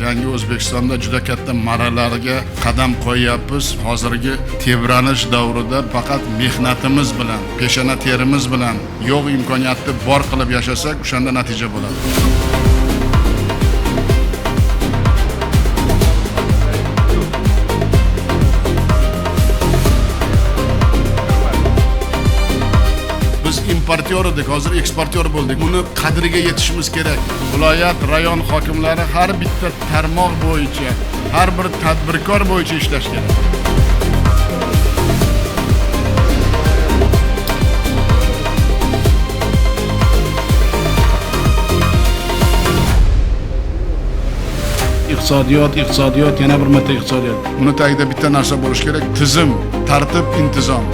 yangi O'zbekistonda juda katta marralarga qadam qo'yyapmiz. Hozirgi tebranish davrida faqat mehnatimiz bilan, peshona terimiz bilan yo'q imkoniyatni bor qilib yashasak, o'shanda natija bo'ladi. Importyor edik, hozir eksportyor bo'ldik. Buni qadriga yetishimiz kerak. Viloyat, rayon hokimlari har bitta tarmoq bo'yicha, har bir tadbirkor bo'yicha ishlash kerak. Iqtisodiyot, yana bir marta iqtisodiyot. Uni tagida bitta narsa bo'lish kerak: tizim, tartib, intizom.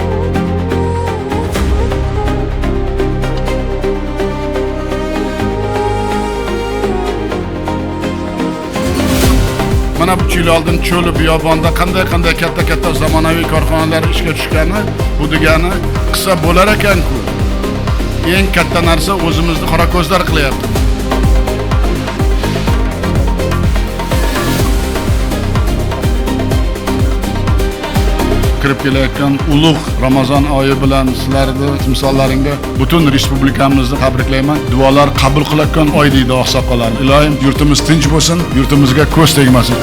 Mana bu yil oldin cho'li biyobonda qanday katta zamonaviy korxonalar ishga tushgani, bu degani qilsa bo'lar ekan-ku. Eng katta narsa o'zimizni qora ko'zlar qilyapti. Kirib kelayotgan ulug' Ramazon oyi bilan sizlarni timsollaringga butun respublikamizni tabriklayman. Duolar qabul qilayotgan oy deydi oqsoqollar. Ilohim yurtimiz tinch bo'lsin, yurtimizga ko'z tegmasin.